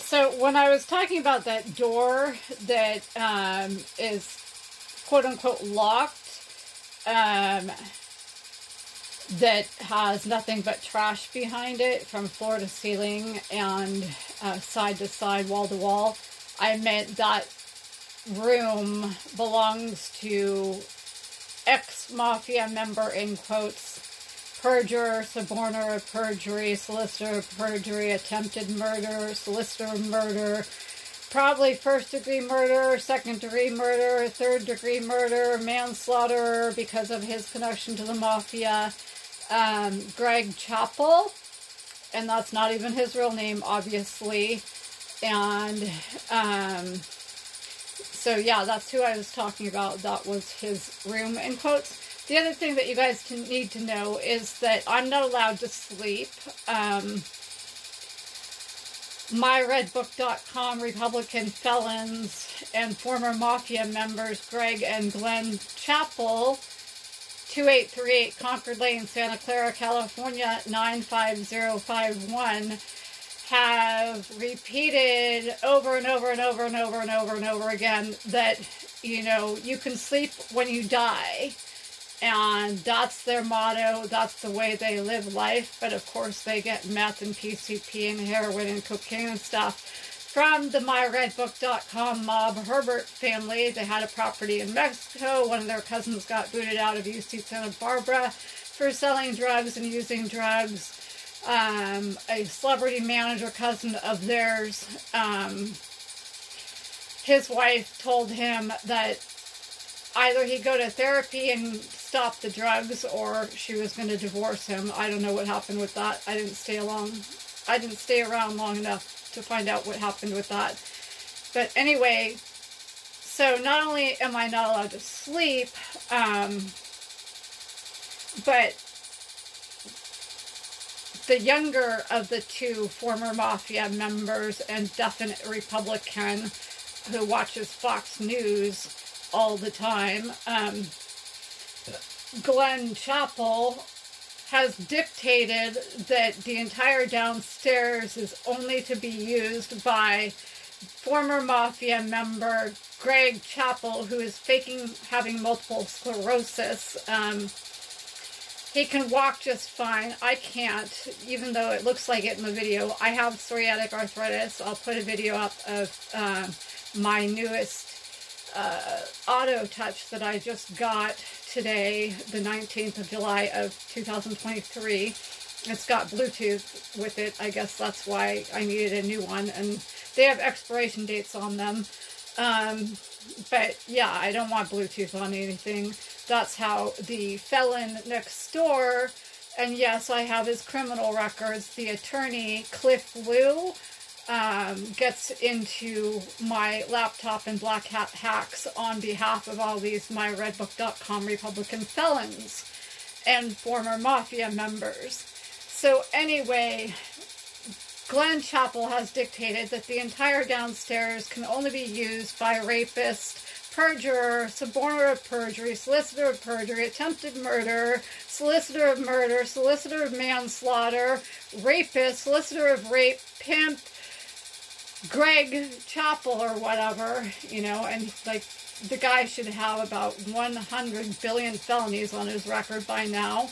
So when I was talking about that door that is quote-unquote locked, that has nothing but trash behind it from floor to ceiling and side to side, wall to wall, I meant that room belongs to ex-mafia member, in quotes, perjurer, suborner of perjury, solicitor of perjury, attempted murder, solicitor of murder, probably first-degree murder, second-degree murder, third-degree murder, manslaughter because of his connection to the mafia, Greg Chapel, and that's not even his real name, obviously, and, so yeah, that's who I was talking about. That was his room, in quotes. The other thing that you guys need to know is that I'm not allowed to sleep. MyRedBook.com Republican felons and former mafia members Greg and Glen Chapel, 2838 Concord Lane, Santa Clara, California, 95051, have repeated over and over and over and over and over and over again that, you know, you can sleep when you die. And that's their motto. That's the way they live life. But of course they get meth and PCP and heroin and cocaine and stuff from the MyRedBook.com mob Herbert family. They had a property in Mexico. One of their cousins got booted out of UC Santa Barbara for selling drugs and using drugs. A celebrity manager cousin of theirs, his wife told him that either he'd go to therapy and stop the drugs, or she was going to divorce him. I don't know what happened with that. I didn't stay around long enough to find out what happened with that. But anyway, so not only am I not allowed to sleep, but the younger of the two former mafia members and definite Republican who watches Fox News all the time, Glen Chapel, has dictated that the entire downstairs is only to be used by former mafia member Greg Chapel, who is faking having multiple sclerosis. He can walk just fine. I can't, even though it looks like it in the video. I have psoriatic arthritis. I'll put a video up of my newest auto touch that I just got today, the 19th of July of 2023. It's got Bluetooth with it. I guess that's why I needed a new one, and they have expiration dates on them. But yeah, I don't want Bluetooth on anything. That's how the felon next door, and yes, I have his criminal records, the attorney Cliff Liu, gets into my laptop and black hat hacks on behalf of all these MyRedBook.com Republican felons and former mafia members. So anyway, Glen Chapel has dictated that the entire downstairs can only be used by rapists, perjurer, suborner of perjury, solicitor of perjury, attempted murder, solicitor of murder, solicitor of manslaughter, rapist, solicitor of rape, pimp, Greg Chapel or whatever, you know, and like the guy should have about 100 billion felonies on his record by now.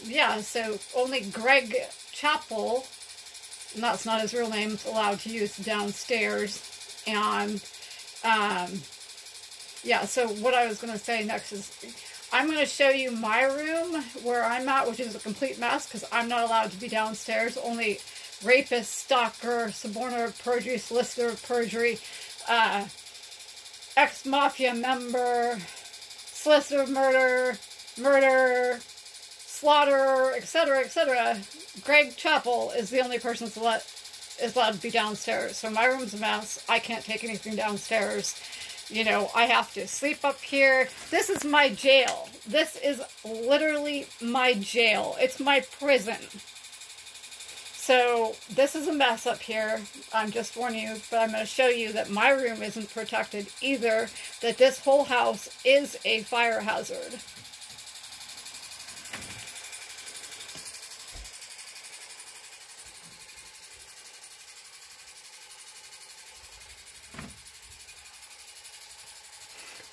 Yeah, so only Greg Chapel, and that's not his real name, is allowed to use downstairs. And yeah, so what I was going to say next is I'm going to show you my room where I'm at, which is a complete mess because I'm not allowed to be downstairs. Only rapist, stalker, suborner of perjury, solicitor of perjury, ex-mafia member, solicitor of murder, murder, slaughter, etc., etc. Greg Chapel is the only person that's allowed to be downstairs. So my room's a mess. I can't take anything downstairs. You know, I have to sleep up here. This is my jail. This is literally my jail. It's my prison. So this is a mess up here. I'm just warning you, but I'm going to show you that my room isn't protected either, that this whole house is a fire hazard.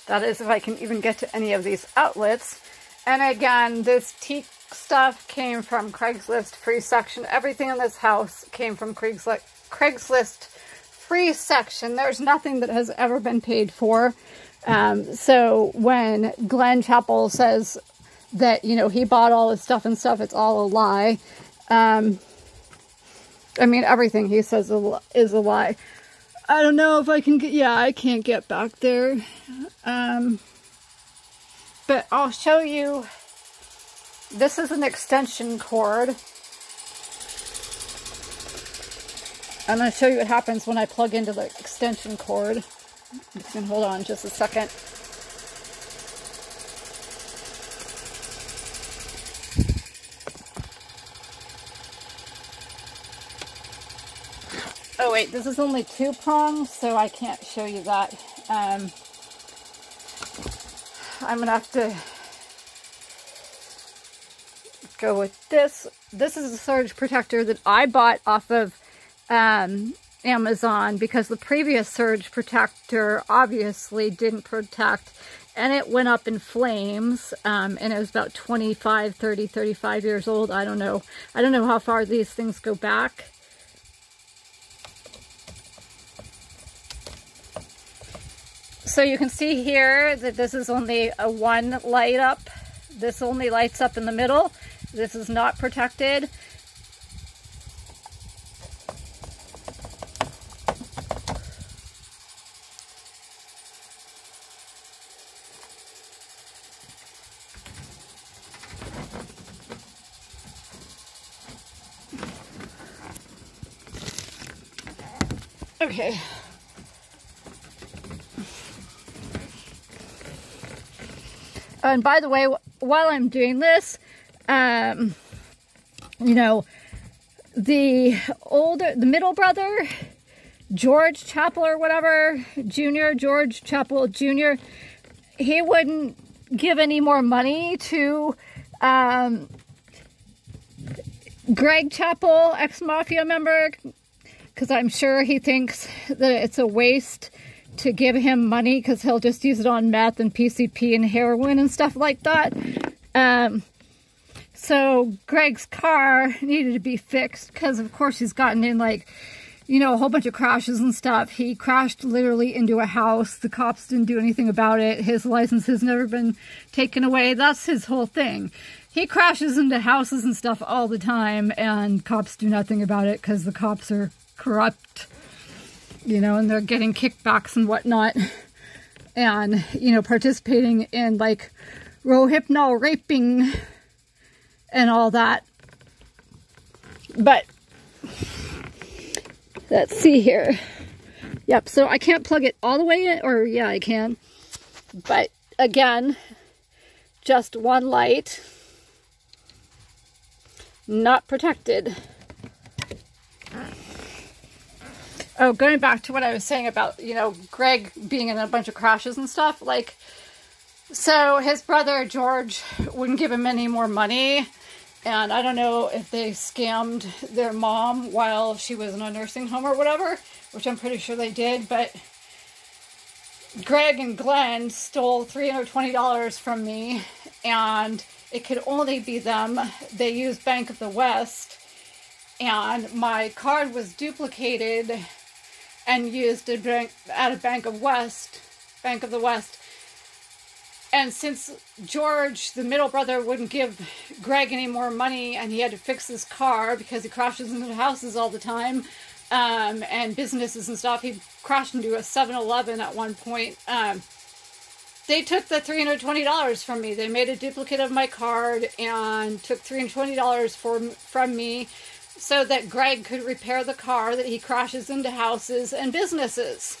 That is if I can even get to any of these outlets. And again, this teak stuff came from Craigslist free section. Everything in this house came from Craigslist free section. There's nothing that has ever been paid for. So when Glen Chapel says that, you know, he bought all his stuff and stuff, it's all a lie. I mean, everything he says is a lie. I don't know if I can get, yeah, I can't get back there. But I'll show you, this is an extension cord. I'm going to show you what happens when I plug into the extension cord. You can hold on just a second. Oh wait, this is only 2 prongs, so I can't show you that. I'm gonna have to go with this. This is a surge protector that I bought off of Amazon because the previous surge protector obviously didn't protect, and it went up in flames, and it was about 25, 30, 35 years old. I don't know how far these things go back. So you can see here that this is only a 1 light up. This only lights up in the middle. This is not protected. Okay. And by the way, while I'm doing this, you know, the middle brother, George Chapel or whatever, George Chapel Jr., he wouldn't give any more money to Greg Chapel, ex-mafia member, because I'm sure he thinks that it's a waste to give him money because he'll just use it on meth and PCP and heroin and stuff like that. So Greg's car needed to be fixed because, of course, he's gotten in, like, you know, a whole bunch of crashes and stuff. He crashed literally into a house. The cops didn't do anything about it. His license has never been taken away. That's his whole thing. He crashes into houses and stuff all the time, and cops do nothing about it because the cops are corrupt, you know, and they're getting kickbacks and whatnot, and, you know, participating in, like, rohypnol raping and all that. But let's see here. Yep, so I can't plug it all the way in, or yeah, I can. But again, just 1 light, not protected. Oh, going back to what I was saying about, you know, Greg being in a bunch of crashes and stuff, like, so his brother George wouldn't give him any more money, and I don't know if they scammed their mom while she was in a nursing home or whatever, which I'm pretty sure they did, but Greg and Glen stole $320 from me, and it could only be them. They used Bank of the West, and my card was duplicated and used at a Bank of the West. And since George, the middle brother, wouldn't give Greg any more money, and he had to fix his car because he crashes into houses all the time, and businesses and stuff, he crashed into a 7-Eleven at one point. They took the $320 from me. They made a duplicate of my card and took $320 from me, so that Greg could repair the car that he crashes into houses and businesses.